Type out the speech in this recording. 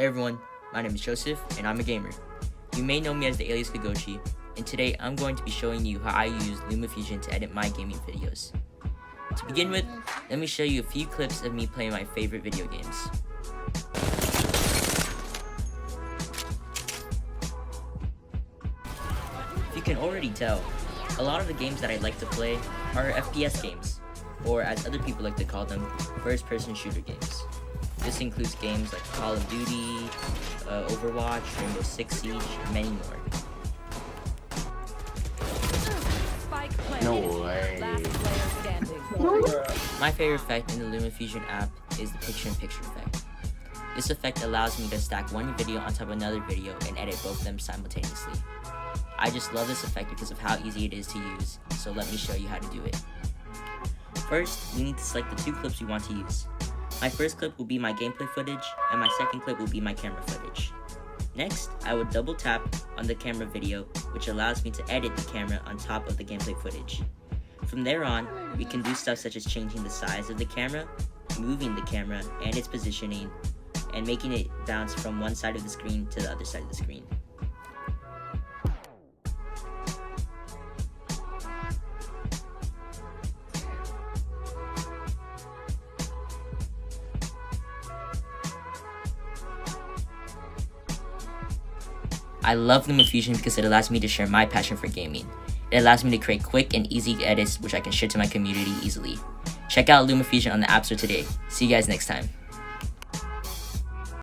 Hey everyone, my name is Joseph and I'm a gamer. You may know me as the alias Kagochi, and today I'm going to be showing you how I use LumaFusion to edit my gaming videos. To begin with, let me show you a few clips of me playing my favorite video games. If you can already tell, a lot of the games that I like to play are FPS games, or as other people like to call them, first-person shooter games. This includes games like Call of Duty, Overwatch, Rainbow Six Siege, and many more. No way. My favorite effect in the LumaFusion app is the picture-in-picture effect. This effect allows me to stack one video on top of another video and edit both of them simultaneously. I just love this effect because of how easy it is to use, so let me show you how to do it. First, we need to select the two clips we want to use. My first clip will be my gameplay footage, and my second clip will be my camera footage. Next, I will double tap on the camera video, which allows me to edit the camera on top of the gameplay footage. From there on, we can do stuff such as changing the size of the camera, moving the camera and its positioning, and making it bounce from one side of the screen to the other side of the screen. I love LumaFusion because it allows me to share my passion for gaming. It allows me to create quick and easy edits which I can share to my community easily. Check out LumaFusion on the App Store today. See you guys next time.